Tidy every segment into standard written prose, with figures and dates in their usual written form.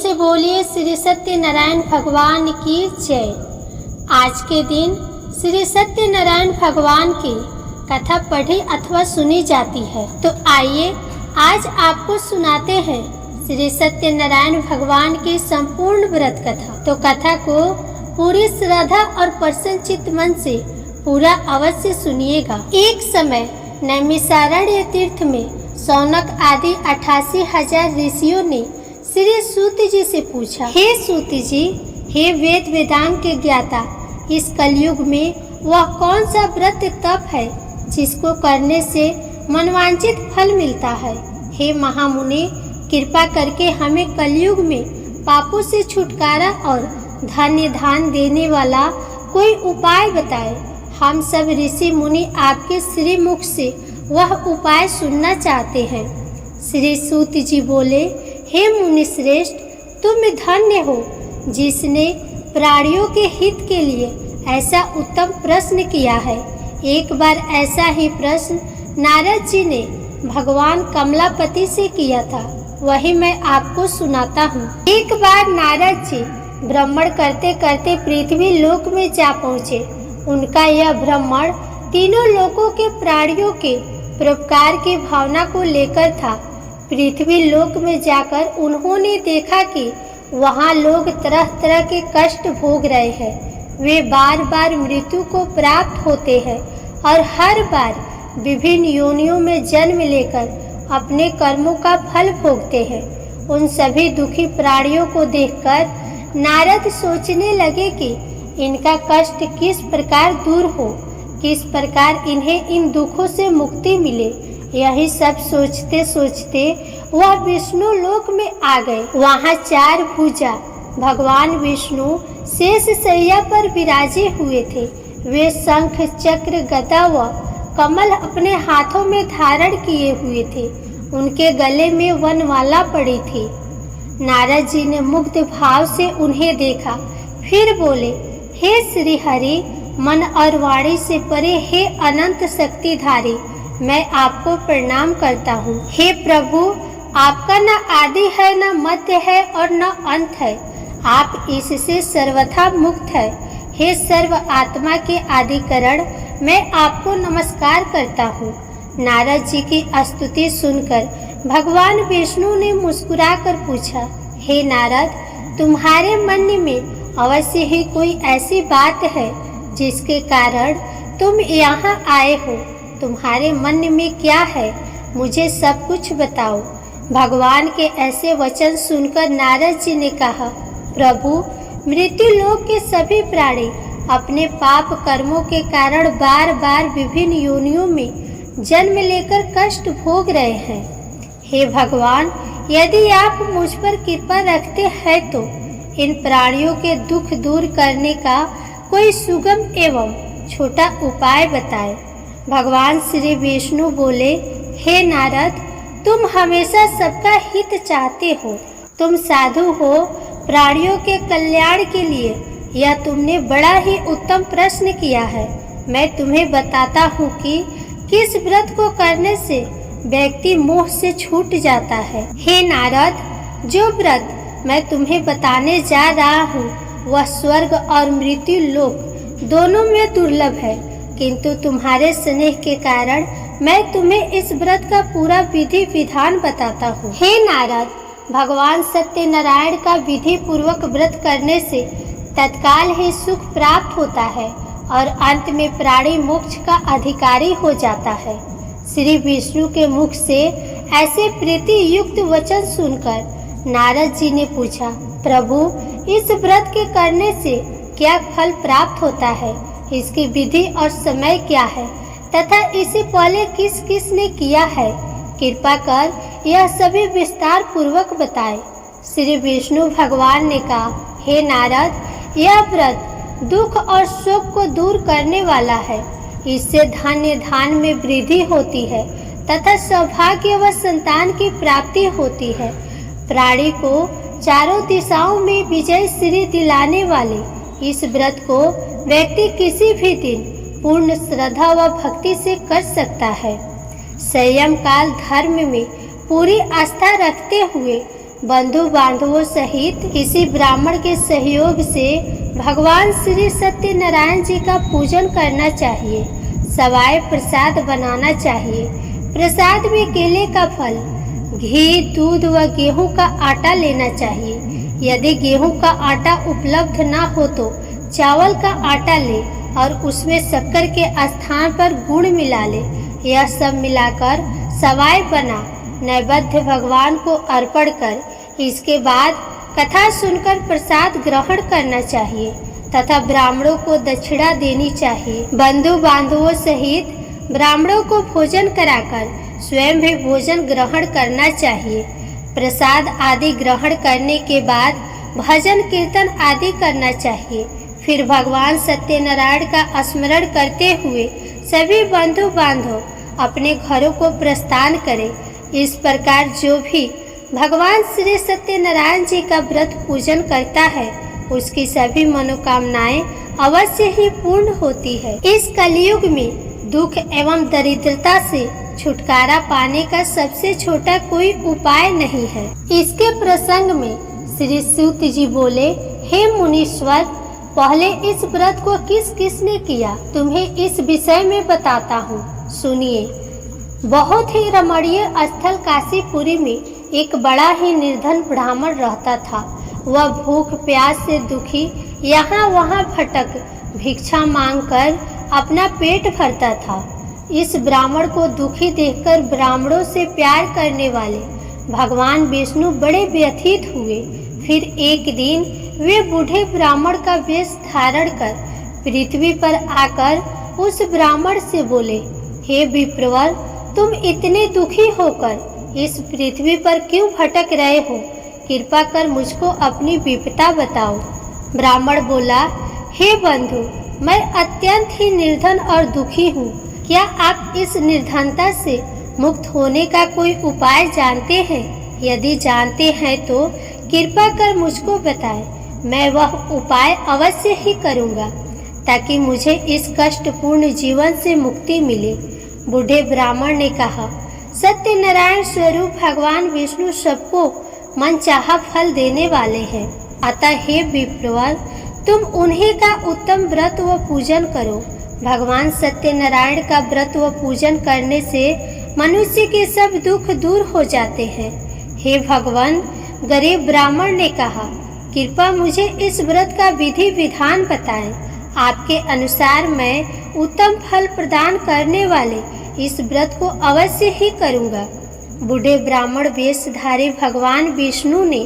से बोलिए श्री सत्यनारायण भगवान की जय। आज के दिन श्री सत्यनारायण भगवान की कथा पढ़ी अथवा सुनी जाती है। तो आइए आज आपको सुनाते हैं श्री सत्यनारायण भगवान की संपूर्ण व्रत कथा। तो कथा को पूरी श्रद्धा और प्रसन्नचित्त मन से पूरा अवश्य सुनिएगा। एक समय नैमिषारण्य तीर्थ में शौनक आदि 88,000 ऋषियों ने श्री सूत जी से पूछा, हे सूत जी, हे वेद वेदांत के ज्ञाता, इस कलयुग में वह कौन सा व्रत तप है जिसको करने से मनवांचित फल मिलता है। हे महामुनि, कृपा करके हमें कलयुग में पापों से छुटकारा और धन्य दान देने वाला कोई उपाय बताए। हम सब ऋषि मुनि आपके श्री मुख से वह उपाय सुनना चाहते हैं। श्री सूत जी बोले, हे मुनि श्रेष्ठ, तुम धन्य हो जिसने प्राणियों के हित के लिए ऐसा उत्तम प्रश्न किया है। एक बार ऐसा ही प्रश्न नारद जी ने भगवान कमलापति से किया था, वही मैं आपको सुनाता हूँ। एक बार नारद जी भ्रमण करते करते पृथ्वी लोक में जा पहुँचे। उनका यह भ्रमण तीनों लोकों के प्राणियों के परोपकार की भावना को लेकर था। पृथ्वी लोक में जाकर उन्होंने देखा कि वहाँ लोग तरह तरह के कष्ट भोग रहे हैं। वे बार बार मृत्यु को प्राप्त होते हैं और हर बार विभिन्न योनियों में जन्म लेकर अपने कर्मों का फल भोगते हैं। उन सभी दुखी प्राणियों को देखकर नारद सोचने लगे कि इनका कष्ट किस प्रकार दूर हो, किस प्रकार इन्हें इन दुखों से मुक्ति मिले। यही सब सोचते सोचते वह विष्णु लोक में आ गए। वहाँ 4 भुजा भगवान विष्णु शेष शैया पर विराजे हुए थे। वे शंख चक्र गदा व कमल अपने हाथों में धारण किए हुए थे। उनके गले में वनमाला पड़ी थी। नारद जी ने मुग्ध भाव से उन्हें देखा, फिर बोले, हे श्री हरि, मन और वाणी से परे हे अनंत शक्तिधारी, मैं आपको प्रणाम करता हूँ। हे प्रभु, आपका न आदि है, न मध्य है और न अंत है। आप इससे सर्वथा मुक्त है। हे सर्व आत्मा के आदिकरण, मैं आपको नमस्कार करता हूँ। नारद जी की स्तुति सुनकर भगवान विष्णु ने मुस्कुराकर पूछा, हे नारद, तुम्हारे मन में अवश्य ही कोई ऐसी बात है जिसके कारण तुम यहाँ आए हो। तुम्हारे मन में क्या है, मुझे सब कुछ बताओ। भगवान के ऐसे वचन सुनकर नारद जी ने कहा, प्रभु, मृत्यु लोक के सभी प्राणी अपने पाप कर्मों के कारण बार बार विभिन्न योनियों में जन्म लेकर कष्ट भोग रहे हैं। हे भगवान, यदि आप मुझ पर कृपा रखते हैं तो इन प्राणियों के दुख दूर करने का कोई सुगम एवं छोटा उपाय बताए। भगवान श्री विष्णु बोले, हे नारद, तुम हमेशा सबका हित चाहते हो। तुम साधु हो, प्राणियों के कल्याण के लिए यह तुमने बड़ा ही उत्तम प्रश्न किया है। मैं तुम्हें बताता हूँ कि किस व्रत को करने से व्यक्ति मोह से छूट जाता है। हे नारद, जो व्रत मैं तुम्हें बताने जा रहा हूँ वह स्वर्ग और मृत्यु लोक दोनों में दुर्लभ है, किंतु तुम्हारे स्नेह के कारण मैं तुम्हें इस व्रत का पूरा विधि विधान बताता हूँ। हे नारद, भगवान सत्यनारायण का विधि पूर्वक व्रत करने से तत्काल ही सुख प्राप्त होता है और अंत में प्राणी मोक्ष का अधिकारी हो जाता है। श्री विष्णु के मुख से ऐसे प्रीति युक्त वचन सुनकर नारद जी ने पूछा, प्रभु, इस व्रत के करने से क्या फल प्राप्त होता है, इसकी विधि और समय क्या है तथा इसे पहले किस किस ने किया है, कृपा कर यह सभी विस्तार पूर्वक बताए। श्री विष्णु भगवान ने कहा, हे नारद, यह व्रत दुख और शोक को दूर करने वाला है। इससे धन्य धान में वृद्धि होती है तथा सौभाग्य व संतान की प्राप्ति होती है। प्राणी को चारों दिशाओं में विजय श्री दिलाने वाले इस व्रत को व्यक्ति किसी भी दिन पूर्ण श्रद्धा व भक्ति से कर सकता है। संयम काल धर्म में पूरी आस्था रखते हुए बंधु बांधवों सहित किसी ब्राह्मण के सहयोग से भगवान श्री सत्यनारायण जी का पूजन करना चाहिए। सवाए प्रसाद बनाना चाहिए। प्रसाद में केले का फल, घी, दूध व गेहूं का आटा लेना चाहिए। यदि गेहूं का आटा उपलब्ध न हो तो चावल का आटा ले और उसमें शक्कर के स्थान पर गुड़ मिला ले। यह सब मिलाकर सवाई बना नैवेद्य भगवान को अर्पण कर इसके बाद कथा सुनकर प्रसाद ग्रहण करना चाहिए तथा ब्राह्मणों को दक्षिणा देनी चाहिए। बंधु बांधवों सहित ब्राह्मणों को भोजन कराकर स्वयं भी भोजन ग्रहण करना चाहिए। प्रसाद आदि ग्रहण करने के बाद भजन कीर्तन आदि करना चाहिए। फिर भगवान सत्यनारायण का स्मरण करते हुए सभी बंधु बांधव अपने घरों को प्रस्थान करें। इस प्रकार जो भी भगवान श्री सत्यनारायण जी का व्रत पूजन करता है उसकी सभी मनोकामनाएं अवश्य ही पूर्ण होती है। इस कलयुग में दुख एवं दरिद्रता से छुटकारा पाने का सबसे छोटा कोई उपाय नहीं है। इसके प्रसंग में श्री सूत जी बोले, हे मुनीश्वर, पहले इस व्रत को किस किसने किया, तुम्हें इस विषय में बताता हूँ, सुनिए। बहुत ही रमणीय स्थल काशीपुरी में एक बड़ा ही निर्धन ब्राह्मण रहता था। वह भूख प्यास से दुखी यहाँ वहाँ भटक भिक्षा मांगकर अपना पेट भरता था। इस ब्राह्मण को दुखी देखकर ब्राह्मणों से प्यार करने वाले भगवान विष्णु बड़े व्यथित हुए। फिर एक दिन वे बूढ़े ब्राह्मण का वेश धारण कर पृथ्वी पर आकर उस ब्राह्मण से बोले, हे विप्रवर, तुम इतने दुखी होकर इस पृथ्वी पर क्यों भटक रहे हो? कृपा कर मुझको अपनी विपदा बताओ। ब्राह्मण बोला, हे बंधु, मैं अत्यंत ही निर्धन और दुखी हूँ। क्या आप इस निर्धनता से मुक्त होने का कोई उपाय जानते हैं? यदि जानते हैं तो कृपा कर मुझको बताएं। मैं वह उपाय अवश्य ही करूँगा ताकि मुझे इस कष्टपूर्ण जीवन से मुक्ति मिले। बूढ़े ब्राह्मण ने कहा, सत्यनारायण स्वरूप भगवान विष्णु सबको मनचाहा फल देने वाले हैं। अतः हे विप्रवर, तुम उन्हीं का उत्तम व्रत व पूजन करो। भगवान सत्यनारायण का व्रत व पूजन करने से मनुष्य के सब दुख दूर हो जाते हैं। हे भगवान, गरीब ब्राह्मण ने कहा, कृपया मुझे इस व्रत का विधि विधान बताएं। आपके अनुसार मैं उत्तम फल प्रदान करने वाले इस व्रत को अवश्य ही करूँगा। बूढ़े ब्राह्मण वेशधारी भगवान विष्णु ने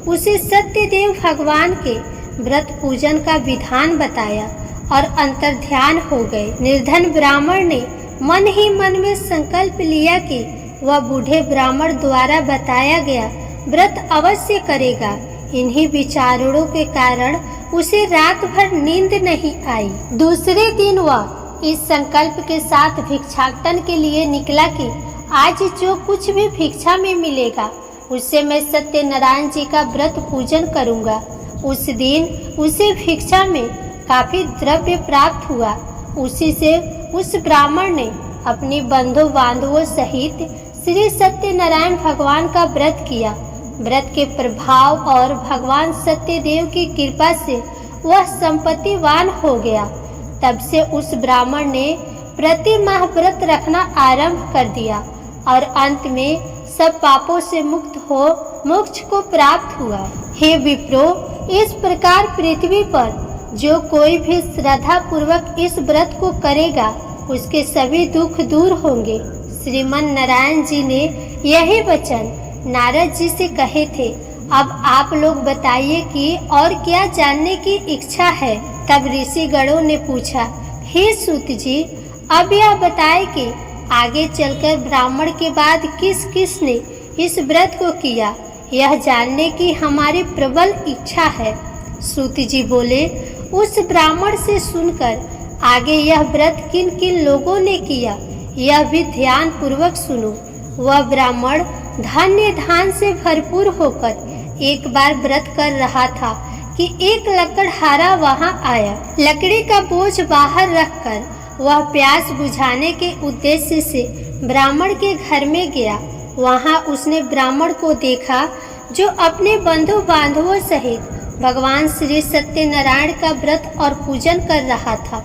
उसे सत्यदेव भगवान के व्रत पूजन का विधान बताया और अंतर्ध्यान हो गए। निर्धन ब्राह्मण ने मन ही मन में संकल्प लिया कि वह बूढ़े ब्राह्मण द्वारा बताया गया व्रत अवश्य करेगा। इन्हीं विचारों के कारण उसे रात भर नींद नहीं आई। दूसरे दिन वह इस संकल्प के साथ भिक्षाटन के लिए निकला कि आज जो कुछ भी भिक्षा में मिलेगा उससे मैं सत्यनारायण जी का व्रत पूजन करूंगा। उस दिन उसे भिक्षा में काफी द्रव्य प्राप्त हुआ। उसी से उस ब्राह्मण ने अपनी बंधु बांधवों सहित श्री सत्यनारायण भगवान का व्रत किया। व्रत के प्रभाव और भगवान सत्यदेव की कृपा से वह संपत्तिवान हो गया। तब से उस ब्राह्मण ने प्रति माह व्रत रखना आरंभ कर दिया और अंत में सब पापों से मुक्त हो मोक्ष को प्राप्त हुआ। हे विप्रो, इस प्रकार पृथ्वी पर जो कोई भी श्रद्धा पूर्वक इस व्रत को करेगा उसके सभी दुख दूर होंगे। श्रीमन नारायण जी ने यही वचन नारद जी से कहे थे। अब आप लोग बताइए कि और क्या जानने की इच्छा है। तब ऋषि गणों ने पूछा, हे सूत जी, अब यह बताए कि आगे चलकर ब्राह्मण के बाद किस किस ने इस व्रत को किया, यह जानने की हमारी प्रबल इच्छा है। सूत जी बोले, उस ब्राह्मण से सुनकर आगे यह व्रत किन किन लोगों ने किया यह भी ध्यान पूर्वक सुनो। वह ब्राह्मण धन्य धान से भरपूर होकर एक बार व्रत कर रहा था कि एक लकड़हारा वहां आया। लकड़ी का बोझ बाहर रखकर वह प्यास बुझाने के उद्देश्य से ब्राह्मण के घर में गया। वहां उसने ब्राह्मण को देखा जो अपने बंधु बांधवों सहित भगवान श्री सत्यनारायण का व्रत और पूजन कर रहा था।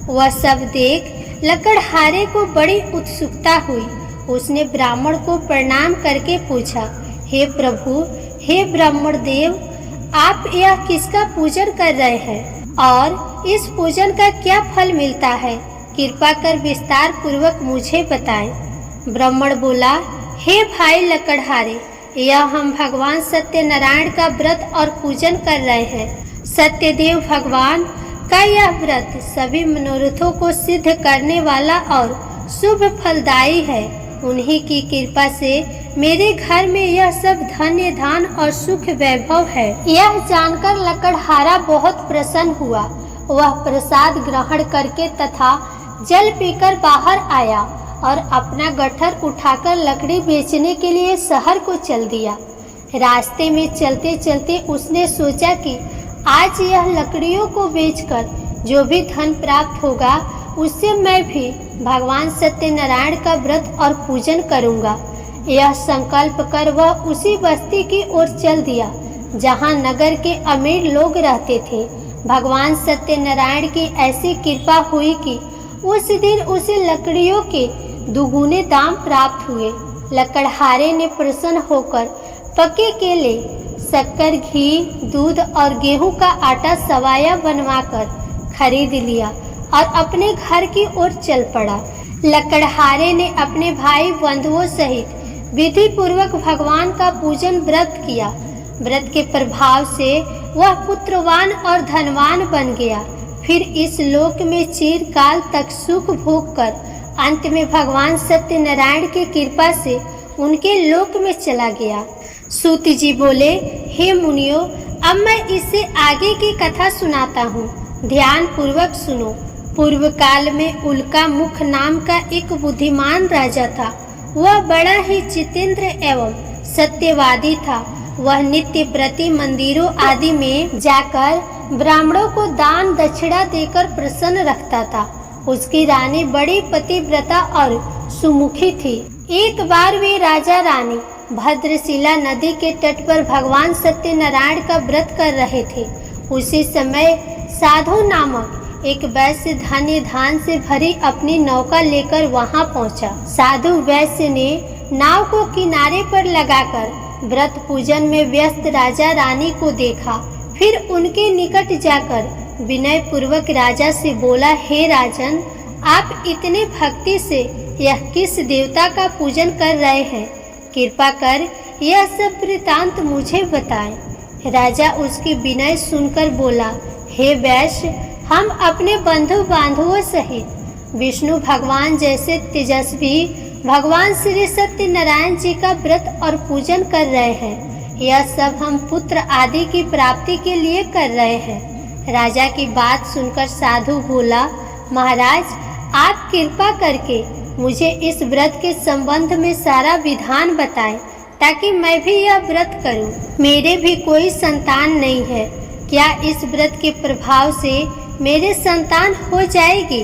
वह सब देख लकड़हारे को बड़ी उत्सुकता हुई। उसने ब्राह्मण को प्रणाम करके पूछा, हे प्रभु, हे ब्राह्मण देव, आप यह किसका पूजन कर रहे हैं और इस पूजन का क्या फल मिलता है? कृपा कर विस्तार पूर्वक मुझे बताएं। ब्राह्मण बोला, हे भाई लकड़हारे, यह हम भगवान सत्यनारायण का व्रत और पूजन कर रहे हैं। सत्यदेव भगवान का यह व्रत सभी मनोरथों को सिद्ध करने वाला और शुभ फलदायी है। उन्हीं की कृपा से मेरे घर में यह सब धन्य धान और सुख वैभव है। यह जानकर लकड़हारा बहुत प्रसन्न हुआ। वह प्रसाद ग्रहण करके तथा जल पीकर बाहर आया और अपना गट्ठर उठाकर लकड़ी बेचने के लिए शहर को चल दिया। रास्ते में चलते चलते उसने सोचा कि आज यह लकड़ियों को बेचकर जो भी धन प्राप्त होगा उससे मैं भी भगवान सत्यनारायण का व्रत और पूजन करूंगा। यह संकल्प कर वह उसी बस्ती की ओर चल दिया जहां नगर के अमीर लोग रहते थे। भगवान सत्यनारायण की ऐसी कृपा हुई कि उस दिन उसे लकड़ियों के दुगुने दाम प्राप्त हुए। लकड़हारे ने प्रसन्न होकर पके केले, शक्कर, घी, दूध और गेहूं का आटा सवाया बनवाकर खरीद लिया और अपने घर की ओर चल पड़ा। लकड़हारे ने अपने भाई बंधुओं सहित विधि पूर्वक भगवान का पूजन व्रत किया। व्रत के प्रभाव से वह पुत्रवान और धनवान बन गया। फिर इस लोक में चिरकाल तक सुख भोग कर अंत में भगवान सत्यनारायण की कृपा से उनके लोक में चला गया। सूत जी बोले, हे मुनियों, अब मैं इससे आगे की कथा सुनाता हूँ, ध्यान पूर्वक सुनो। पूर्व काल में उल्का मुख नाम का एक बुद्धिमान राजा था। वह बड़ा ही जितेंद्र एवं सत्यवादी था। वह नित्य प्रति मंदिरों आदि में जाकर ब्राह्मणों को दान दक्षिणा देकर प्रसन्न रखता था। उसकी रानी बड़ी पतिव्रता और सुमुखी थी। एक बार वे राजा रानी भद्रशिला नदी के तट पर भगवान सत्यनारायण का व्रत कर रहे थे। उसी समय साधु नामक एक वैश्य धन्य धान से भरी अपनी नौका लेकर वहां पहुंचा। साधु वैश्य ने नाव को किनारे पर लगाकर व्रत पूजन में व्यस्त राजा रानी को देखा। फिर उनके निकट जाकर विनय पूर्वक राजा से बोला, हे राजन, आप इतने भक्ति से यह किस देवता का पूजन कर रहे हैं? कृपा कर यह सब वृतांत मुझे बताएं। राजा उसकी विनय सुनकर बोला, हे वैश्य, हम अपने बंधु बांधवों सहित विष्णु भगवान जैसे तेजस्वी भगवान श्री सत्यनारायण जी का व्रत और पूजन कर रहे हैं। यह सब हम पुत्र आदि की प्राप्ति के लिए कर रहे हैं। राजा की बात सुनकर साधु बोला, महाराज, आप कृपा करके मुझे इस व्रत के संबंध में सारा विधान बताएं ताकि मैं भी यह व्रत करूं। मेरे भी कोई संतान नहीं है। क्या इस व्रत के प्रभाव से मेरे संतान हो जाएगी?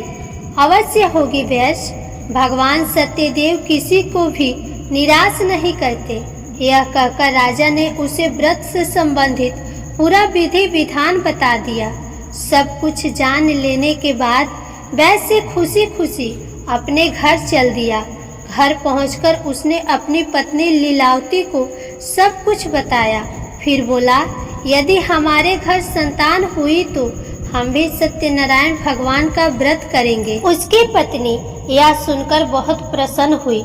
अवश्य होगी वैश्य। भगवान सत्यदेव किसी को भी निराश नहीं करते। यह कहकर राजा ने उसे व्रत से संबंधित पूरा विधि विधान बता दिया। सब कुछ जान लेने के बाद वैश्य खुशी खुशी अपने घर चल दिया। घर पहुंचकर उसने अपनी पत्नी लीलावती को सब कुछ बताया। फिर बोला, यदि हमारे घर संतान हुई तो हम भी सत्यनारायण भगवान का व्रत करेंगे। उसकी पत्नी यह सुनकर बहुत प्रसन्न हुई।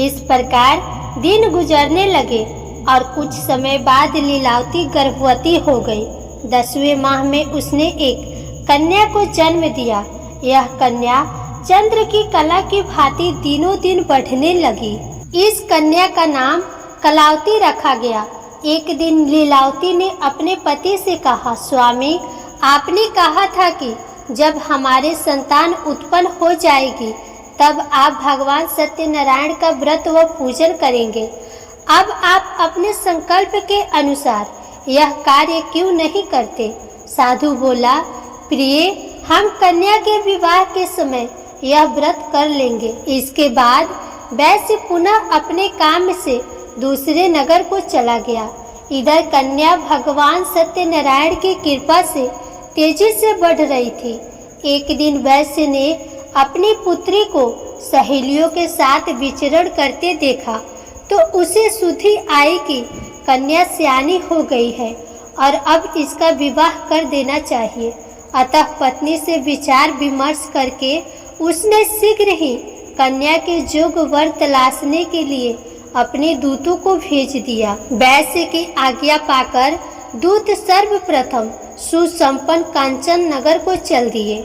इस प्रकार दिन गुजरने लगे और कुछ समय बाद लीलावती गर्भवती हो गई। 10वें माह में उसने एक कन्या को जन्म दिया। यह कन्या चंद्र की कला की भांति दिनों दिन बढ़ने लगी। इस कन्या का नाम कलावती रखा गया। एक दिन लीलावती ने अपने पति से कहा, स्वामी, आपने कहा था कि जब हमारे संतान उत्पन्न हो जाएगी तब आप भगवान सत्यनारायण का व्रत व पूजन करेंगे। अब आप अपने संकल्प के अनुसार यह कार्य क्यों नहीं करते? साधु बोला, प्रिय, हम कन्या के विवाह के समय यह व्रत कर लेंगे। इसके बाद वैश्य पुनः अपने काम से दूसरे नगर को चला गया। इधर कन्या भगवान सत्यनारायण की कृपा से तेजी से बढ़ रही थी। एक दिन वैश्य ने अपनी पुत्री को सहेलियों के साथ विचरण करते देखा तो उसे सुधि आई कि कन्या सयानी हो गई है और अब इसका विवाह कर देना चाहिए। अतः पत्नी से विचार विमर्श करके उसने शीघ्र ही कन्या के योग्य वर तलाशने के लिए अपने दूतों को भेज दिया। वैश्य की आज्ञा पाकर दूत सर्वप्रथम सुसंपन्न कांचन नगर को चल दिए।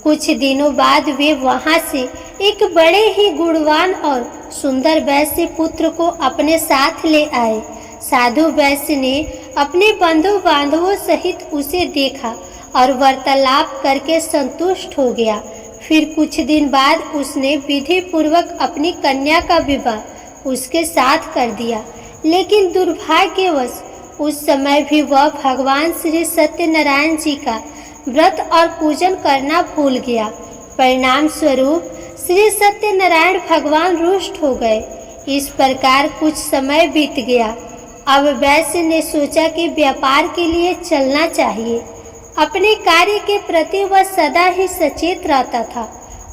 कुछ दिनों बाद वे वहां से एक बड़े ही गुणवान और सुंदर वैश्य पुत्र को अपने साथ ले आए। साधु वैश्य ने अपने बंधु बांधवों सहित उसे देखा और वार्तालाप करके संतुष्ट हो गया। फिर कुछ दिन बाद उसने विधि पूर्वक अपनी कन्या का विवाह उसके साथ कर दिया, लेकिन दुर्भाग्यवश उस समय भी वह भगवान श्री सत्यनारायण जी का व्रत और पूजन करना भूल गया। परिणाम स्वरूप श्री सत्यनारायण भगवान रुष्ट हो गए। इस प्रकार कुछ समय बीत गया। अब वैश्य ने सोचा कि व्यापार के लिए चलना चाहिए। अपने कार्य के प्रति वह सदा ही सचेत रहता था,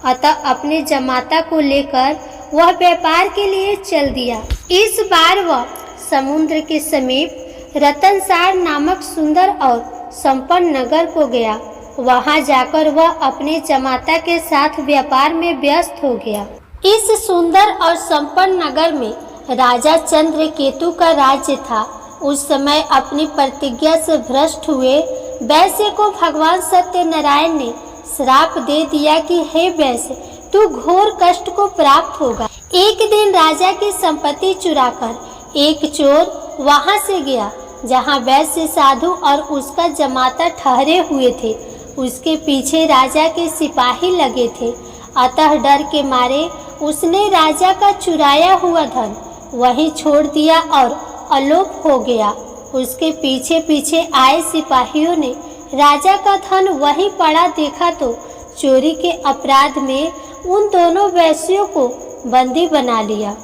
अतः अपने जमाता को लेकर वह व्यापार के लिए चल दिया। इस बार वह समुद्र के समीप रतनसार नामक सुंदर और संपन्न नगर को गया। वहां जाकर वह अपने जमाता के साथ व्यापार में व्यस्त हो गया। इस सुंदर और संपन्न नगर में राजा चंद्रकेतु का राज्य था। उस समय अपनी प्रतिज्ञा से भ्रष्ट हुए वैश्य को भगवान सत्यनारायण ने श्राप दे दिया कि हे वैश्य, तू घोर कष्ट को प्राप्त होगा। एक दिन राजा की संपत्ति चुराकर एक चोर वहां से गया जहां वैश्य साधु और उसका जमाता ठहरे हुए थे। उसके पीछे राजा के सिपाही लगे थे, अतः डर के मारे उसने राजा का चुराया हुआ धन वहीं छोड़ दिया और अलोप हो गया। उसके पीछे पीछे आए सिपाहियों ने राजा का धन वहीं पड़ा देखा तो चोरी के अपराध में उन दोनों वैश्यों को बंदी बना लिया।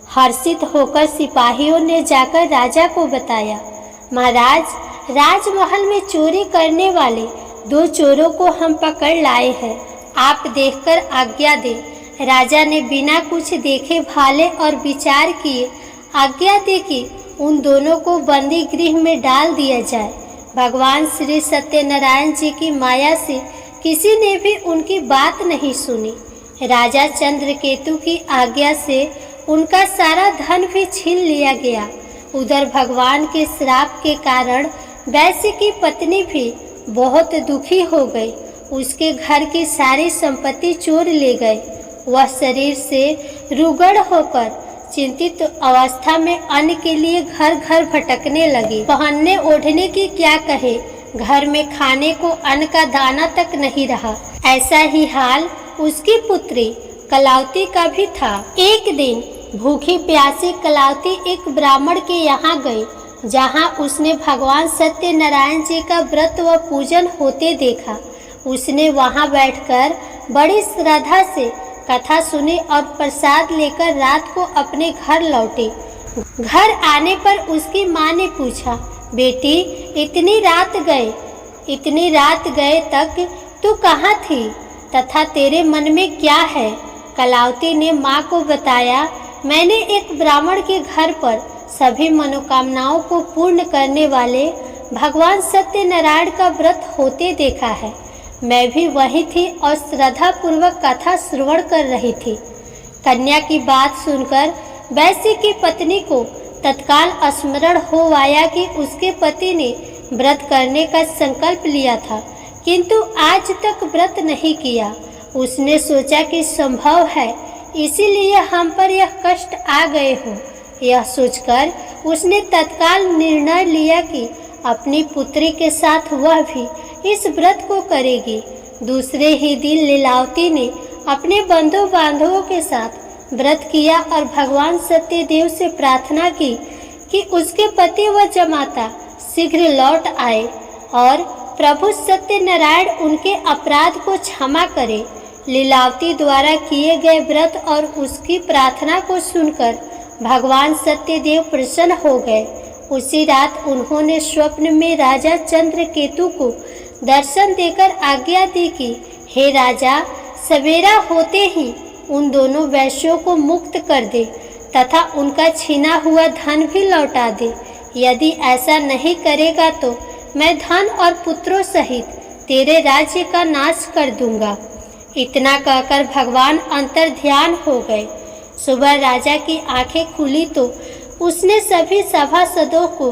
हर्षित होकर सिपाहियों ने जाकर राजा को बताया, महाराज, राजमहल में चोरी करने वाले 2 चोरों को हम पकड़ लाए हैं, आप देखकर आज्ञा दें। राजा ने बिना कुछ देखे भाले और विचार किए आज्ञा दी कि उन दोनों को बंदी गृह में डाल दिया जाए। भगवान श्री सत्यनारायण जी की माया से किसी ने भी उनकी बात नहीं सुनी। राजा चंद्रकेतु की आज्ञा से उनका सारा धन भी छीन लिया गया। उधर भगवान के श्राप के कारण वैश्य की पत्नी भी बहुत दुखी हो गई। उसके घर की सारी संपत्ति चोर ले गए। वह शरीर से रुगड़ होकर चिंतित अवस्था में अन्न के लिए घर घर भटकने लगी। पहनने ओढ़ने की क्या कहे, घर में खाने को अन्न का दाना तक नहीं रहा। ऐसा ही हाल उसकी पुत्री कलावती का भी था। एक दिन भूखी प्यासी कलावती एक ब्राह्मण के यहाँ गई, जहाँ उसने भगवान सत्यनारायण जी का व्रत व पूजन होते देखा। उसने वहाँ बैठकर बड़ी श्रद्धा से कथा सुनी और प्रसाद लेकर रात को अपने घर लौटी। घर आने पर उसकी माँ ने पूछा, बेटी, इतनी रात गए तक तू कहाँ थी तथा तेरे मन में क्या है? कलावती ने माँ को बताया, मैंने एक ब्राह्मण के घर पर सभी मनोकामनाओं को पूर्ण करने वाले भगवान सत्यनारायण का व्रत होते देखा है। मैं भी वही थी और श्रद्धा पूर्वक कथा श्रवण कर रही थी। कन्या की बात सुनकर वैश्य की पत्नी को तत्काल स्मरण हो आया कि उसके पति ने व्रत करने का संकल्प लिया था, किंतु आज तक व्रत नहीं किया। उसने सोचा कि संभव है इसीलिए हम पर यह कष्ट आ गए हों। यह सोचकर उसने तत्काल निर्णय लिया कि अपनी पुत्री के साथ वह भी इस व्रत को करेगी। दूसरे ही दिन लीलावती ने अपने बंधु बांधवों के साथ व्रत किया और भगवान सत्यदेव से प्रार्थना की कि उसके पति व जमाता शीघ्र लौट आए और प्रभु सत्यनारायण उनके अपराध को क्षमा करे। लीलावती द्वारा किए गए व्रत और उसकी प्रार्थना को सुनकर भगवान सत्यदेव प्रसन्न हो गए। उसी रात उन्होंने स्वप्न में राजा चंद्रकेतु को दर्शन देकर आज्ञा दी कि हे राजा, सवेरा होते ही उन दोनों वैश्यों को मुक्त कर दे तथा उनका छीना हुआ धन भी लौटा दे। यदि ऐसा नहीं करेगा तो मैं धन और पुत्रों सहित तेरे राज्य का नाश कर दूंगा। इतना कहकर भगवान अंतर ध्यान हो गए। सुबह राजा की आंखें खुली तो उसने सभी सभासदों को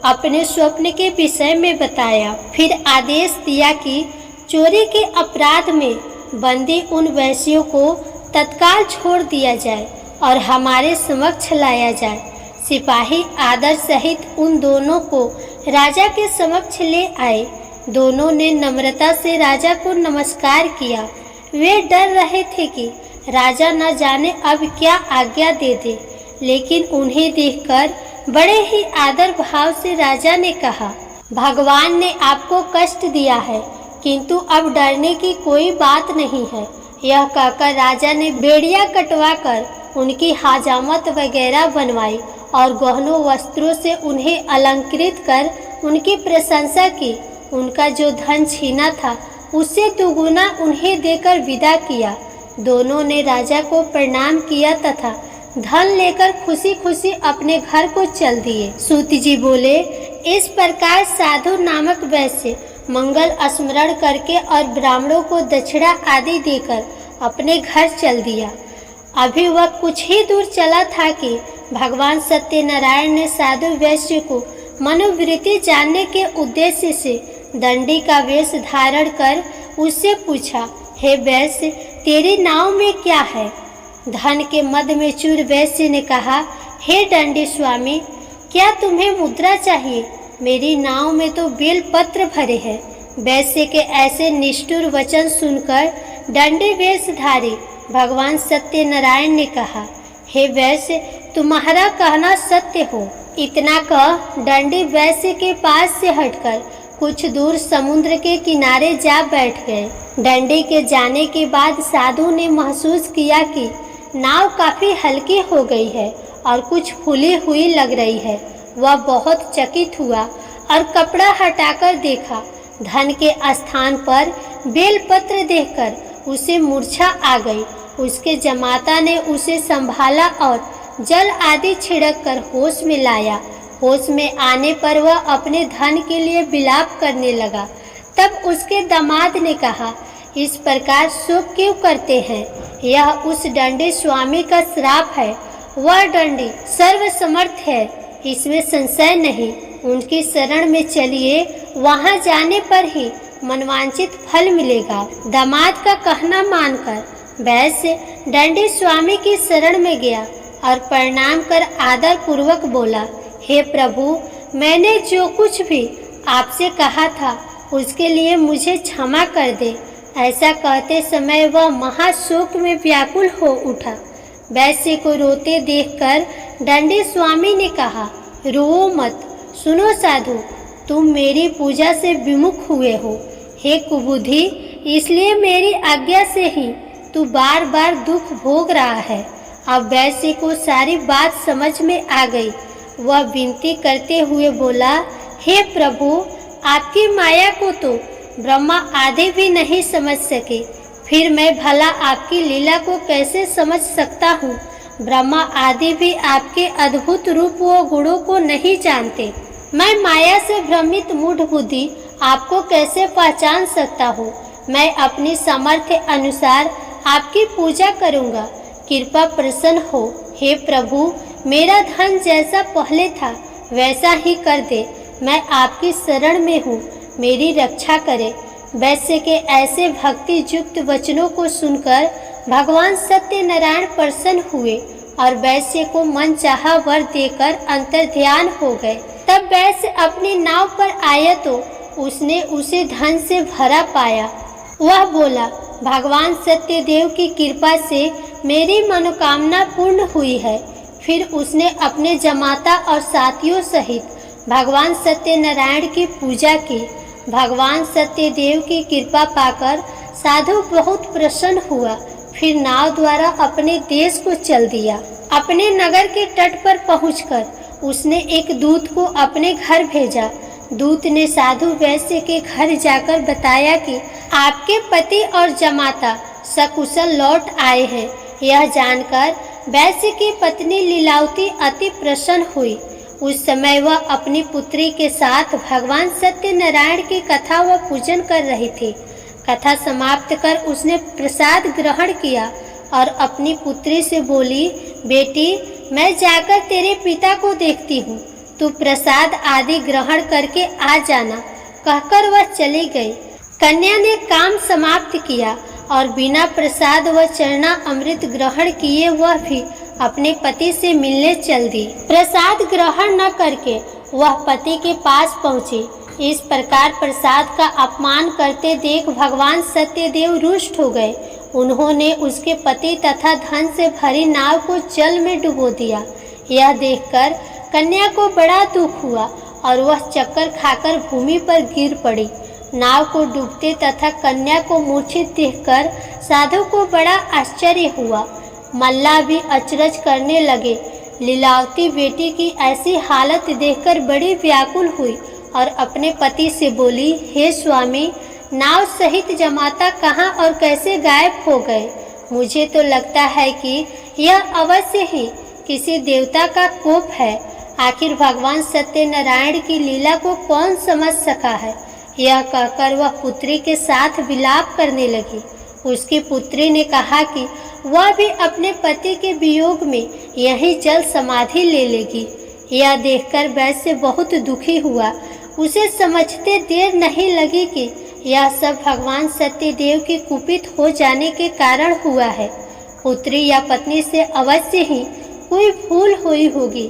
अपने स्वप्न के विषय में बताया। फिर आदेश दिया कि चोरी के अपराध में बंदी उन वैश्यों को तत्काल छोड़ दिया जाए और हमारे समक्ष लाया जाए। सिपाही आदर सहित उन दोनों को राजा के समक्ष ले आए। दोनों ने नम्रता से राजा को नमस्कार किया। वे डर रहे थे कि राजा न जाने अब क्या आज्ञा दे दे, लेकिन उन्हें देखकर बड़े ही आदर भाव से राजा ने कहा, भगवान ने आपको कष्ट दिया है, किंतु अब डरने की कोई बात नहीं है। यह कहकर राजा ने बेड़ियां कटवाकर उनकी हाजामत वगैरह बनवाई और गहनों वस्त्रों से उन्हें अलंकृत कर उनकी प्रशंसा की। उनका जो धन छीना था उससे दुगुना उन्हें देकर विदा किया। दोनों ने राजा को प्रणाम किया तथा धन लेकर खुशी खुशी अपने घर को चल दिए। सूत जी बोले, इस प्रकार साधु नामक वैश्य मंगल स्मरण करके और ब्राह्मणों को दक्षिणा आदि देकर अपने घर चल दिया। अभी वह कुछ ही दूर चला था कि भगवान सत्यनारायण ने साधु वैश्य को मनोवृत्ति जानने के उद्देश्य से दंडी का वेश धारण कर उससे पूछा, हे वैश्य, तेरी नाव में क्या है? धन के मद में चूर वैश्य ने कहा, हे दंडी स्वामी, क्या तुम्हें मुद्रा चाहिए? मेरी नाव में तो बेल पत्र भरे हैं। वैश्य के ऐसे निष्ठुर वचन सुनकर दंडी वेशधारी भगवान सत्यनारायण ने कहा, हे वैश्य, तुम्हारा कहना सत्य हो। इतना कह दंडी वैश्य के पास से हटकर कुछ दूर समुद्र के किनारे जा बैठ गए। दंडी के जाने के बाद साधु ने महसूस किया कि नाव काफी हल्की हो गई है और कुछ फूली हुई लग रही है। वह बहुत चकित हुआ और कपड़ा हटाकर देखा। धन के स्थान पर बेलपत्र देखकर उसे मूर्छा आ गई। उसके जमाता ने उसे संभाला और जल आदि छिड़क कर होश में लाया। होश में आने पर वह अपने धन के लिए विलाप करने लगा। तब उसके दामाद ने कहा, इस प्रकार शोक क्यों करते हैं? यह उस दंडी स्वामी का श्राप है। वह दंडी सर्वसमर्थ है, इसमें संशय नहीं। उनकी शरण में चलिए, वहां जाने पर ही मनवांचित फल मिलेगा। दामाद का कहना मानकर वैश्य दंडी स्वामी की शरण में गया और प्रणाम कर आदर पूर्वक बोला, हे प्रभु, मैंने जो कुछ भी आपसे कहा था उसके लिए मुझे क्षमा कर दे। ऐसा कहते समय वह महाशोक में व्याकुल हो उठा। वैश्य को रोते देखकर दंडी स्वामी ने कहा, रो मत। सुनो साधु, तुम मेरी पूजा से विमुख हुए हो। हे कुबुद्धि, इसलिए मेरी आज्ञा से ही तू बार बार दुख भोग रहा है। अब वैश्य को सारी बात समझ में आ गई। वह विनती करते हुए बोला, हे प्रभु, आपकी माया को तो ब्रह्मा आदि भी नहीं समझ सके, फिर मैं भला आपकी लीला को कैसे समझ सकता हूँ? ब्रह्मा आदि भी आपके अद्भुत रूप व गुणों को नहीं जानते। मैं माया से भ्रमित मूढ़ बुद्धि आपको कैसे पहचान सकता हूँ? मैं अपनी सामर्थ्य अनुसार आपकी पूजा करूँगा। कृपा प्रसन्न हो। हे प्रभु, मेरा धन जैसा पहले था वैसा ही कर दे। मैं आपकी शरण में हूँ, मेरी रक्षा करे। वैश्य के ऐसे भक्ति युक्त वचनों को सुनकर भगवान सत्यनारायण प्रसन्न हुए और वैश्य को मन चाहा वर देकर अंतर्ध्यान हो गए। तब वैश्य अपनी नाव पर आया तो उसने उसे धन से भरा पाया। वह बोला, भगवान सत्यदेव की कृपा से मेरी मनोकामना पूर्ण हुई है। फिर उसने अपने जमाता और साथियों सहित भगवान सत्यनारायण की पूजा की। भगवान सत्यदेव की कृपा पाकर साधु बहुत प्रसन्न हुआ। फिर नाव द्वारा अपने देश को चल दिया। अपने नगर के तट पर पहुंचकर उसने एक दूत को अपने घर भेजा। दूत ने साधु वैश्य के घर जाकर बताया कि आपके पति और जमाता सकुशल लौट आए हैं। यह जानकर वैश्य की पत्नी लीलावती अति प्रसन्न हुई। उस समय वह अपनी पुत्री के साथ भगवान सत्यनारायण की कथा व पूजन कर रही थी। कथा समाप्त कर उसने प्रसाद ग्रहण किया और अपनी पुत्री से बोली, बेटी, मैं जाकर तेरे पिता को देखती हूँ, तू प्रसाद आदि ग्रहण करके आ जाना। कहकर वह चली गई। कन्या ने काम समाप्त किया और बिना प्रसाद व चरना अमृत ग्रहण किए वह भी अपने पति से मिलने चल दी। प्रसाद ग्रहण न करके वह पति के पास पहुंची। इस प्रकार प्रसाद का अपमान करते देख भगवान सत्यदेव रुष्ट हो गए। उन्होंने उसके पति तथा धन से भरी नाव को जल में डुबो दिया। यह देखकर कन्या को बड़ा दुख हुआ और वह चक्कर खाकर भूमि पर गिर पड़ी। नाव को डूबते तथा कन्या को मूर्छित देखकर साधु को बड़ा आश्चर्य हुआ। मल्ला भी अचरज करने लगे। लीलावती बेटी की ऐसी हालत देखकर बड़ी व्याकुल हुई और अपने पति से बोली, हे स्वामी, नाव सहित जमाता कहाँ और कैसे गायब हो गए? मुझे तो लगता है कि यह अवश्य ही किसी देवता का कोप है। आखिर भगवान सत्यनारायण की लीला को कौन समझ सका है? यह कहकर वह पुत्री के साथ विलाप करने लगी। उसकी पुत्री ने कहा कि वह भी अपने पति के वियोग में यहीं जल समाधि ले लेगी। यह देखकर वैश्य बहुत दुखी हुआ। उसे समझते देर नहीं लगी कि यह सब भगवान सत्यदेव के कुपित हो जाने के कारण हुआ है। पुत्री या पत्नी से अवश्य ही कोई भूल हुई होगी।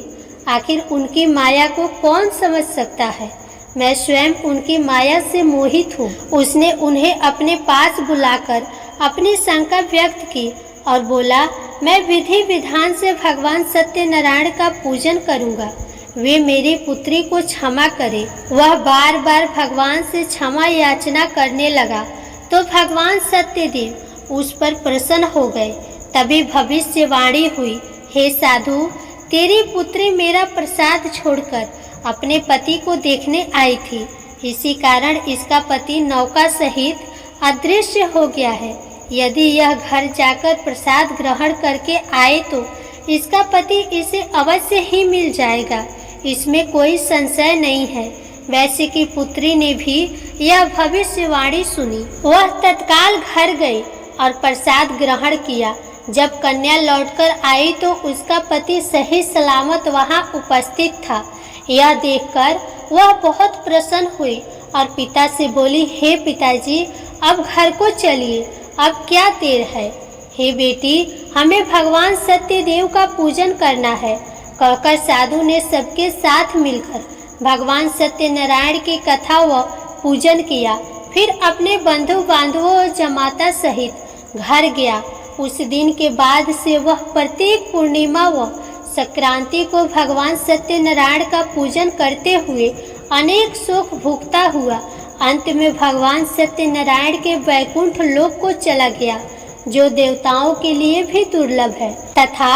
आखिर उनकी माया को कौन समझ सकता है? मैं स्वयं उनकी माया से मोहित हूँ। उसने उन्हें अपने पास बुलाकर अपनी शंका व्यक्त की और बोला, मैं विधि विधान से भगवान सत्यनारायण का पूजन करूँगा। वे मेरी पुत्री को क्षमा करें। वह बार बार भगवान से क्षमा याचना करने लगा तो भगवान सत्यदेव उस पर प्रसन्न हो गए। तभी भविष्यवाणी हुई, हे साधु, तेरी पुत्री मेरा प्रसाद छोड़कर अपने पति को देखने आई थी। इसी कारण इसका पति नौका सहित अदृश्य हो गया है। यदि यह घर जाकर प्रसाद ग्रहण करके आए तो इसका पति इसे अवश्य ही मिल जाएगा, इसमें कोई संशय नहीं है। वैश्य की पुत्री ने भी यह भविष्यवाणी सुनी। वह तत्काल घर गई और प्रसाद ग्रहण किया। जब कन्या लौटकर आई तो उसका पति सही सलामत वहां उपस्थित था। यह देखकर वह बहुत प्रसन्न हुई और पिता से बोली, हे पिताजी, अब घर को चलिए, अब क्या देर है। हे बेटी, हमें भगवान सत्यदेव का पूजन करना है। कहकर साधु ने सबके साथ मिलकर भगवान सत्यनारायण की कथा व पूजन किया। फिर अपने बंधु बांधवों और जमाता सहित घर गया। उस दिन के बाद से वह प्रत्येक पूर्णिमा व संक्रांति को भगवान सत्यनारायण का पूजन करते हुए अनेक सुख भोगता हुआ अंत में भगवान सत्यनारायण के वैकुंठ लोक को चला गया, जो देवताओं के लिए भी दुर्लभ है तथा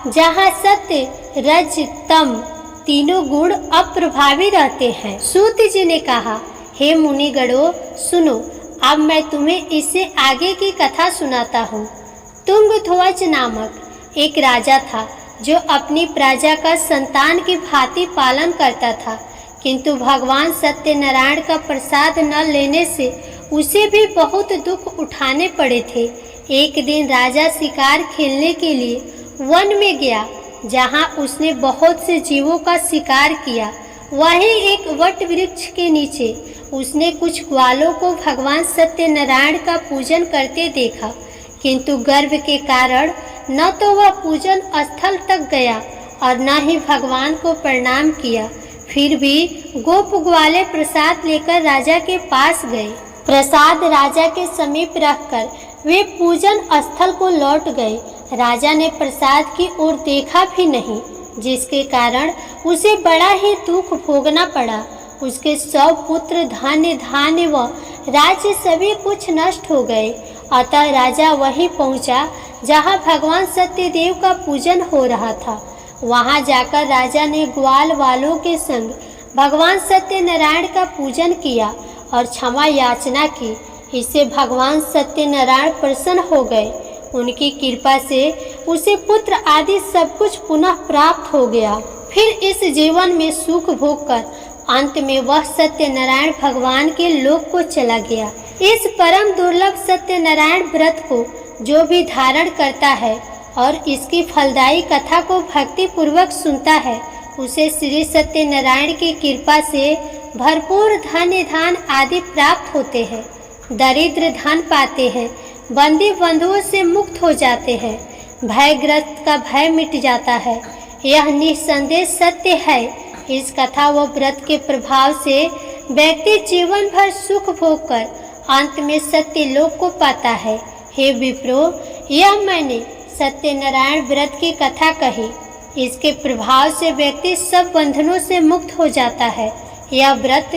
जहाँ सत्य, रज, तम तीनों गुण अप्रभावी रहते हैं। सूत जी ने कहा, हे मुनिगणों, सुनो, अब मैं तुम्हें इससे आगे की कथा सुनाता हूँ। तुंगध्वज नामक एक राजा था जो अपनी प्रजा का संतान की भांति पालन करता था, किंतु भगवान सत्यनारायण का प्रसाद न लेने से उसे भी बहुत दुख उठाने पड़े थे। एक दिन राजा शिकार खेलने के लिए वन में गया, जहां उसने बहुत से जीवों का शिकार किया। वहीं एक वट वृक्ष के नीचे उसने कुछ ग्वालों को भगवान सत्यनारायण का पूजन करते देखा, किंतु गर्व के कारण न तो वह पूजन स्थल तक गया और न ही भगवान को प्रणाम किया। फिर भी गोप ग्वाले प्रसाद लेकर राजा के पास गए। प्रसाद राजा के समीप रखकर वे पूजन स्थल को लौट गए। राजा ने प्रसाद की ओर देखा भी नहीं, जिसके कारण उसे बड़ा ही दुख भोगना पड़ा। उसके 100 पुत्र, धान्य व राज्य सभी कुछ नष्ट हो गए। अतः राजा वहीं पहुंचा जहां भगवान सत्यदेव का पूजन हो रहा था। वहां जाकर राजा ने ग्वाल वालों के संग भगवान सत्यनारायण का पूजन किया और क्षमा याचना की। इससे भगवान सत्यनारायण प्रसन्न हो गए। उनकी कृपा से उसे पुत्र आदि सब कुछ पुनः प्राप्त हो गया। फिर इस जीवन में सुख भोग कर अंत में वह सत्यनारायण भगवान के लोक को चला गया। इस परम दुर्लभ सत्यनारायण व्रत को जो भी धारण करता है और इसकी फलदायी कथा को भक्ति पूर्वक सुनता है, उसे श्री सत्यनारायण की कृपा से भरपूर धन्य धान आदि प्राप्त होते हैं। दरिद्र धन पाते हैं, बंदी बंधुओं से मुक्त हो जाते हैं, भयग्रस्त का भय मिट जाता है। यह निस्संदेह सत्य है। इस कथा व व्रत के प्रभाव से व्यक्ति जीवन भर सुख भोग कर अंत में सत्य लोक को पाता है। हे विप्रो, यह मैंने सत्यनारायण व्रत की कथा कही। इसके प्रभाव से व्यक्ति सब बंधनों से मुक्त हो जाता है। यह व्रत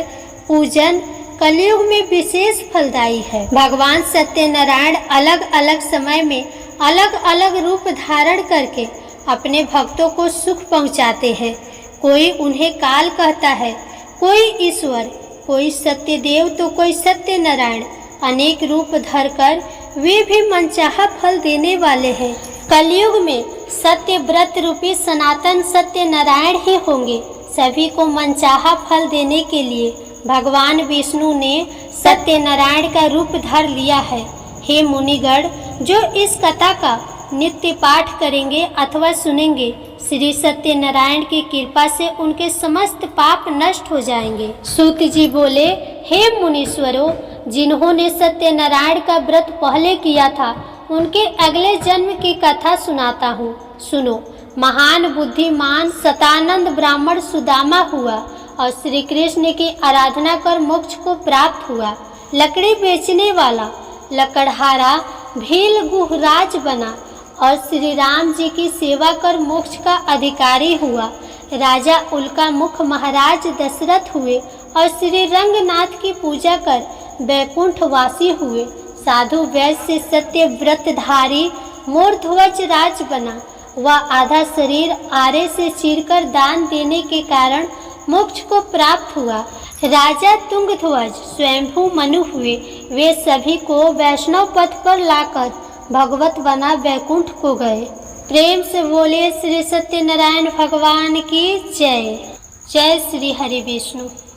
पूजन कलयुग में विशेष फलदायी है। भगवान सत्यनारायण अलग अलग समय में अलग अलग रूप धारण करके अपने भक्तों को सुख पहुंचाते हैं। कोई उन्हें काल कहता है, कोई ईश्वर, कोई सत्यदेव तो कोई सत्यनारायण। अनेक रूप धरकर वे भी मनचाहा फल देने वाले हैं। कलयुग में सत्य व्रत रूपी सनातन सत्यनारायण ही होंगे। सभी को मनचाहा फल देने के लिए भगवान विष्णु ने सत्यनारायण का रूप धर लिया है। हे मुनिगण, जो इस कथा का नित्य पाठ करेंगे अथवा सुनेंगे, श्री सत्यनारायण की कृपा से उनके समस्त पाप नष्ट हो जाएंगे। सूत जी बोले, हे मुनीश्वरों, जिन्होंने सत्यनारायण का व्रत पहले किया था, उनके अगले जन्म की कथा सुनाता हूँ। सुनो। महान बुद्धिमान शतानंद ब्राह्मण सुदामा हुआ और श्री कृष्ण की आराधना कर मोक्ष को प्राप्त हुआ। लकड़ी बेचने वाला लकड़हारा भील गुहराज बना और श्री राम जी की सेवा कर मोक्ष का अधिकारी हुआ। राजा उल्का मुख महाराज दशरथ हुए और श्री रंगनाथ की पूजा कर वैकुंठवासी हुए। साधु वैश्य सत्य व्रतधारी मोरध्वज राज बना। वह आधा शरीर आरे से चीरकर दान देने के कारण मोक्ष को प्राप्त हुआ। राजा तुंगध्वज स्वयंभू मनु हुए। वे सभी को वैष्णव पथ पर लाकर भगवत बना वैकुंठ को गए। प्रेम से बोले श्री सत्यनारायण भगवान की जय। जय श्री हरि विष्णु।